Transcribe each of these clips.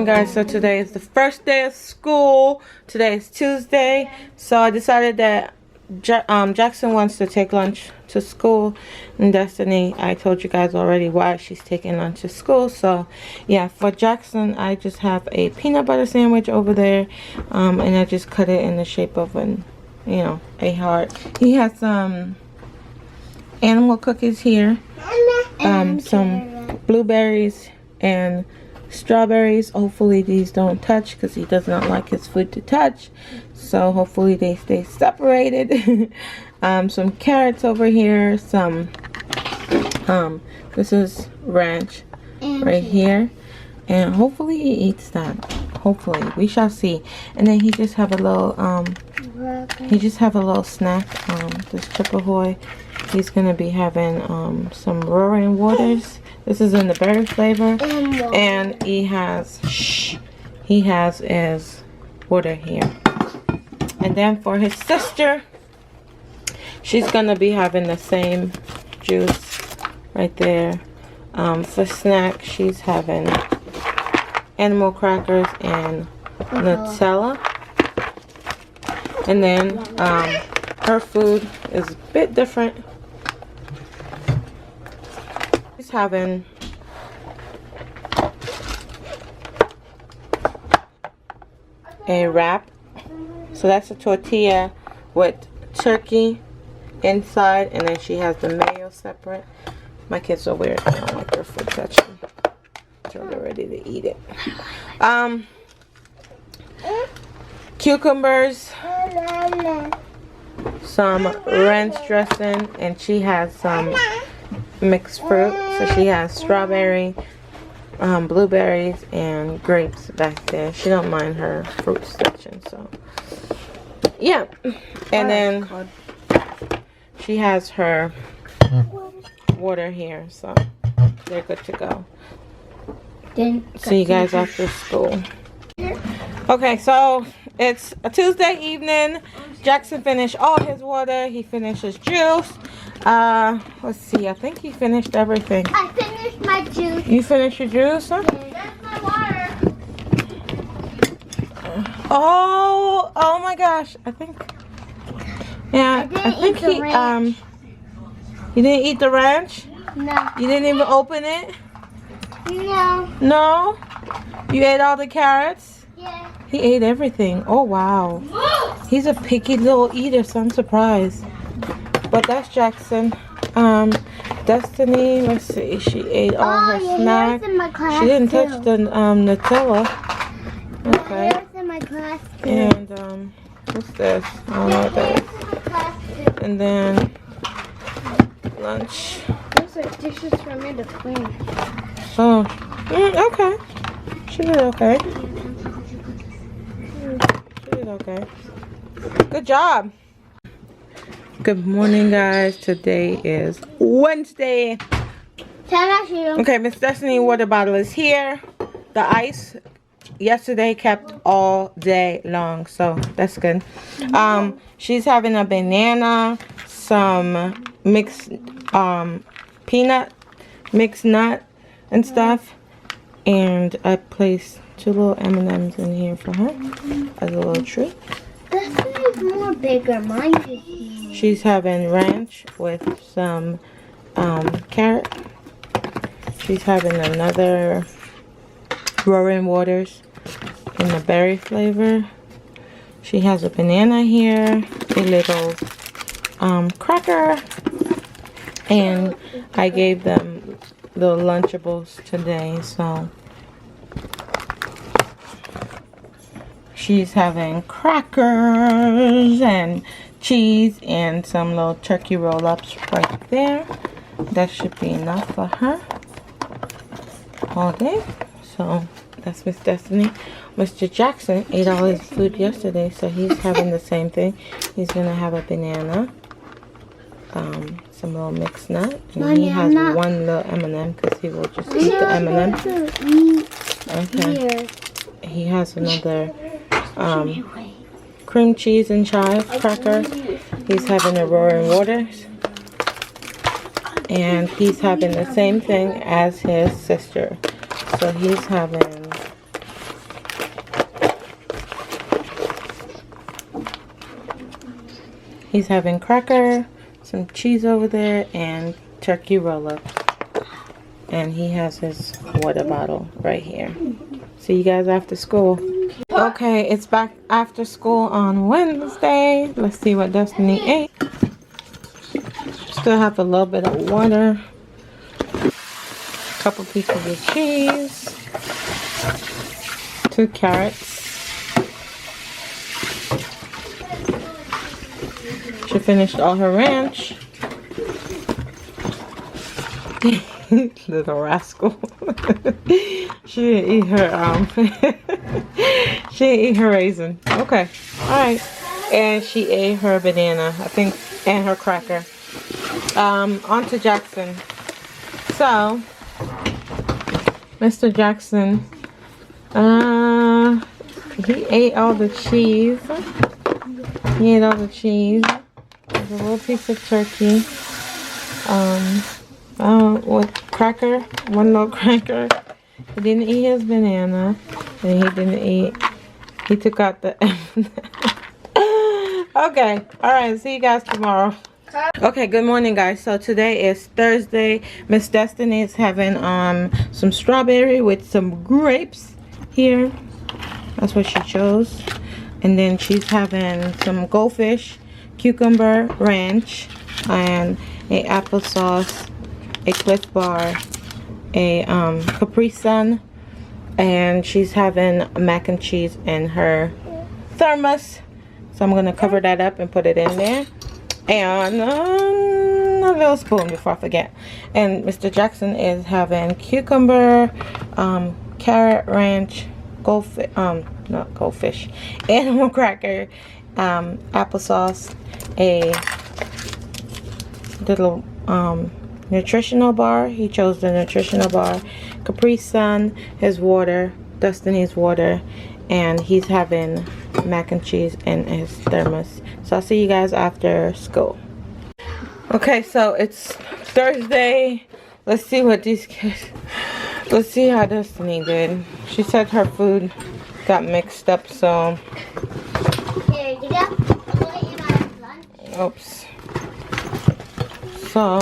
morning, guys. So today is the first day of school. Today is Tuesday, so I decided that Jackson wants to take lunch to school, and Destiny, I told you guys already why she's taking lunch to school. So yeah, for Jackson, I just have a peanut butter sandwich over there, and I just cut it in the shape of an, you know, a heart. He has some animal cookies here, some blueberries and strawberries. Hopefully these don't touch because he does not like his food to touch, so hopefully they stay separated. Some carrots over here, some this is ranch right here, and hopefully he eats that. Hopefully, we shall see. And then he just have a little snack, this Chip Ahoy. He's gonna be having some roaring waters. This is in the berry flavor, and he has his water here. And then for his sister, she's gonna be having the same juice right there. For snack, she's having animal crackers and Nutella. And then her food is a bit different. She's having a wrap. So that's a tortilla with turkey inside, and then she has the mayo separate. My kids are weird. I don't like their food touching until they're ready to eat it. Cucumbers, some ranch dressing, and she has some mixed fruit. So she has strawberry, blueberries, and grapes back there. She don't mind her fruits touching, so yeah. And then she has her water here, so they're good to go. See you guys after school. Okay, so it's a Tuesday evening. Jackson finished all his water. He finished his juice. Let's see. I think he finished everything. I finished my juice. You finished your juice, huh? That's my water. Oh my gosh. I think. Yeah, I think he You didn't eat the ranch? No. You didn't even open it? No. No? You ate all the carrots? Yeah. He ate everything. Oh wow. He's a picky little eater, so I'm surprised. But that's Jackson. Destiny, let's see, she ate all her snacks. She didn't touch the Nutella. Okay. In my class too. And what's this? I don't know what that is. And then lunch. Those are dishes for me to clean. Oh, okay. She did okay. She did okay. Good job. Good morning, guys. Today is Wednesday. Okay, Miss Destiny water bottle is here. The ice yesterday kept all day long, so that's good. She's having a banana, some mixed peanut, mixed nut and stuff, and I placed 2 little M&Ms in here for her as a little treat. This one is more bigger. Mine is huge. She's having ranch with some carrot. She's having another roaring waters in the berry flavor. She has a banana here, a little cracker, and I gave them the Lunchables today, so she's having crackers and cheese and some little turkey roll-ups right there. That should be enough for her all day. So that's Miss Destiny. Mr. Jackson ate all his food yesterday, so he's having the same thing. He's gonna have a banana, some little mixed nut, and he has one little M&M because he will just eat the M&M. Okay. He has another cream cheese and chive cracker. He's having a roaring waters, and he's having the same thing as his sister. So he's having He's having cracker, some cheese over there, and turkey roll-up. And he has his water bottle right here. See you guys after school. Okay, it's back after school on Wednesday. Let's see what Destiny ate. Still have a little bit of water. Couple pieces of cheese. 2 carrots. She finished all her ranch. Little rascal. She didn't eat her she didn't eat her raisin. Okay. Alright. And she ate her banana, I think, and her cracker. On to Jackson. So Mr. Jackson, he ate all the cheese. He ate all the cheese. There's a little piece of turkey. With cracker, 1 little cracker. He didn't eat his banana, and he didn't eat. He took out the. Okay, all right. See you guys tomorrow. Okay, good morning, guys. So today is Thursday. Miss Destiny is having some strawberry with some grapes here. That's what she chose. And then she's having some goldfish, cucumber ranch, and a applesauce, a Cliff Bar, a Capri Sun, and she's having mac and cheese in her thermos. So I'm gonna cover that up and put it in there. And a little spoon before I forget. And Mr. Jackson is having cucumber, carrot ranch, goldfish, not goldfish, animal cracker, applesauce, a little nutritional bar. He chose the nutritional bar, Capri Sun, his water, Destiny's water, and he's having mac and cheese in his thermos. So I'll see you guys after school. Okay, so it's Thursday. Let's see what these kids, let's see how Destiny did. She said her food got mixed up, so. Here you go. I'll let you have lunch. Oops. So,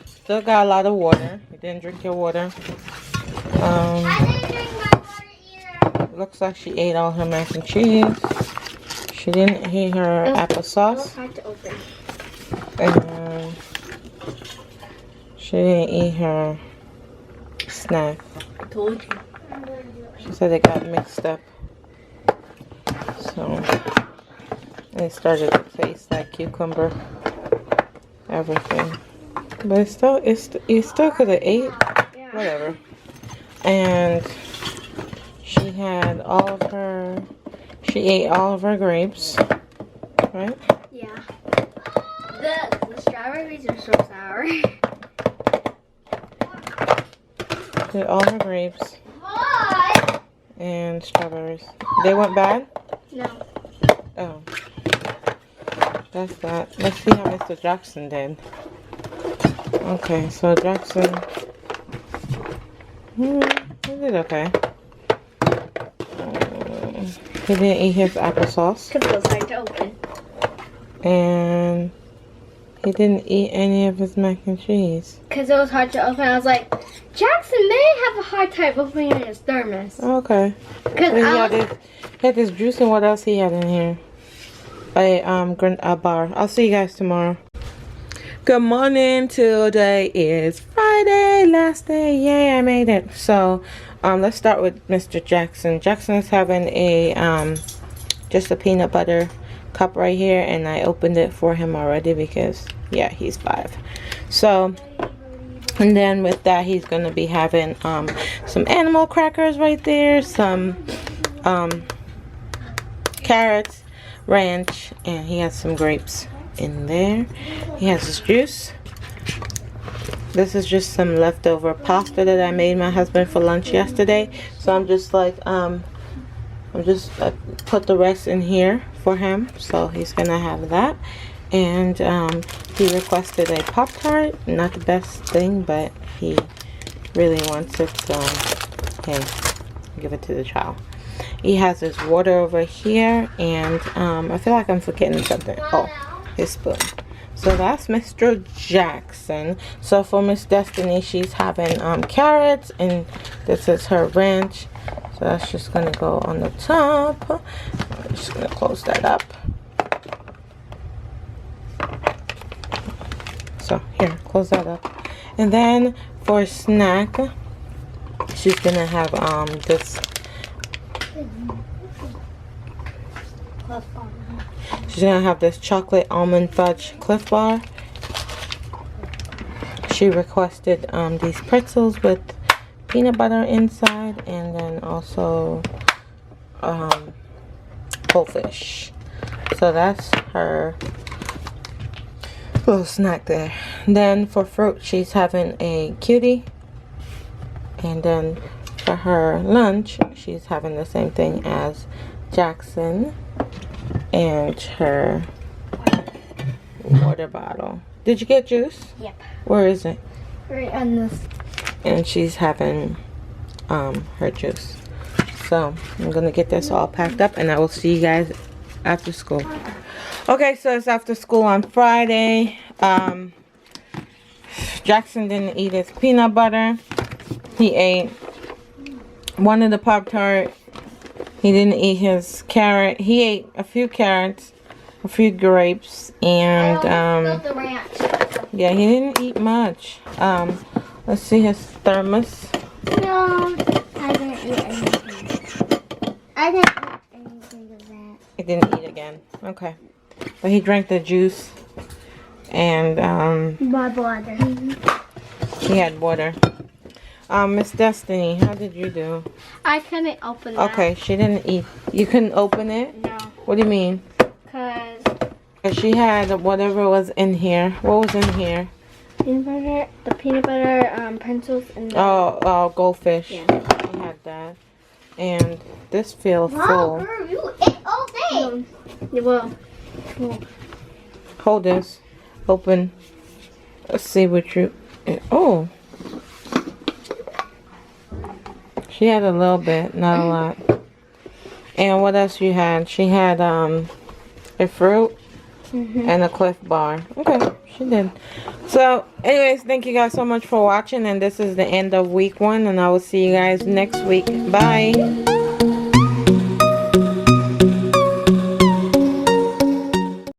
still got a lot of water. You didn't drink your water. I didn't drink my water either. Looks like she ate all her mac and cheese. She didn't eat her applesauce. Hard to open. And she didn't eat her snack. I told you. She said it got mixed up. So, it started to taste like cucumber. Everything. But you still could have ate. Yeah. Whatever. And she had all of her, she ate all of her grapes, right? Yeah. The strawberries are so sour. Did all her grapes What? and strawberries. They went bad? No. Oh. That's that. Let's see how Mr. Jackson did. Okay, so Jackson, he did okay. He didn't eat his applesauce. Because it was hard to open. And he didn't eat any of his mac and cheese. Because it was hard to open. I was like, Jackson may have a hard time opening his thermos. Okay. Because He had this juice, and what else he had in here? A bar. I'll see you guys tomorrow. Good morning. Today is Friday, last day. Yay, I made it. So let's start with Mr. Jackson. Jackson is having a just a peanut butter cup right here, and I opened it for him already because yeah, he's 5. So, and then with that, he's gonna be having some animal crackers right there, some carrots, ranch, and he has some grapes in there. He has his juice. This is just some leftover pasta that I made my husband for lunch yesterday. So I'm just like put the rest in here for him, so he's gonna have that. And he requested a Pop-Tart. Not the best thing, but he really wants it, so hey, give it to the child. He has his water over here, and I feel like I'm forgetting something. Oh, his spoon. So that's Mr. Jaxson. So for Miss Destiny, she's having carrots, and this is her ranch. So that's just gonna go on the top. I'm just gonna close that up. So here, close that up. And then for a snack, she's gonna have this. She's gonna have this chocolate almond fudge Cliff Bar. She requested these pretzels with peanut butter inside, and then also goldfish. So that's her little snack there. Then for fruit, she's having a cutie, and then for her lunch, she's having the same thing as Jaxson and her water bottle. Did you get juice? Yep. Where is it? Right on this. And she's having her juice. So I'm gonna get this all packed up, and I will see you guys after school. Okay, so it's after school on Friday. Jaxson didn't eat his peanut butter. He ate one of the Pop-Tart. He didn't eat his carrot. He ate a few carrots, a few grapes, and The ranch. yeah, he didn't eat much. Let's see his thermos. No, I didn't eat anything. I didn't eat anything of that. He didn't eat again. Okay, but he drank the juice, and My water. he had water. Miss Destiny, how did you do? I couldn't open that. Okay, she didn't eat. You couldn't open it? No, What do you mean? because She had whatever was in here. What was in here? the peanut butter pencils and the Oh, goldfish. Yeah. She had that. And this feels full. girl, you ate all day. Well, Hold this. Open. Let's see what you... Oh. She had a little bit, not a lot. And what else you had? She had a fruit and a Cliff Bar. Okay, she did. So, anyways, thank you guys so much for watching. And this is the end of week 1. And I will see you guys next week. Bye.